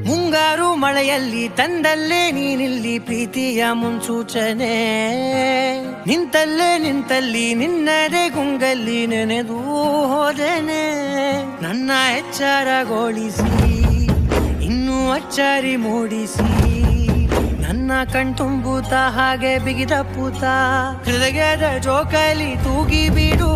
ಮುಂಗಾರು ಮಳೆಯಲ್ಲಿ ತಂದಲ್ಲೇ ನೀನಿಲ್ಲಿ ಪ್ರೀತಿಯ ಮುನ್ಸೂಚನೆ, ನಿಂತಲ್ಲಿ ನಿನ್ನದೇ ಗುಂಗಲ್ಲಿ ನೆನೆದು ಹೋದನೆ. ನನ್ನ ಎಚ್ಚರಗೊಳಿಸಿ ಇನ್ನೂ ಅಚ್ಚರಿ ಮೂಡಿಸಿ, ನನ್ನ ಕಣ್ತುಂಬುತ್ತ ಹಾಗೆ ಬಿಗಿದ ಪೂತ ಹೃದಯದ ಜೋಕಾಲಿ ತೂಗಿ ಬಿಡು.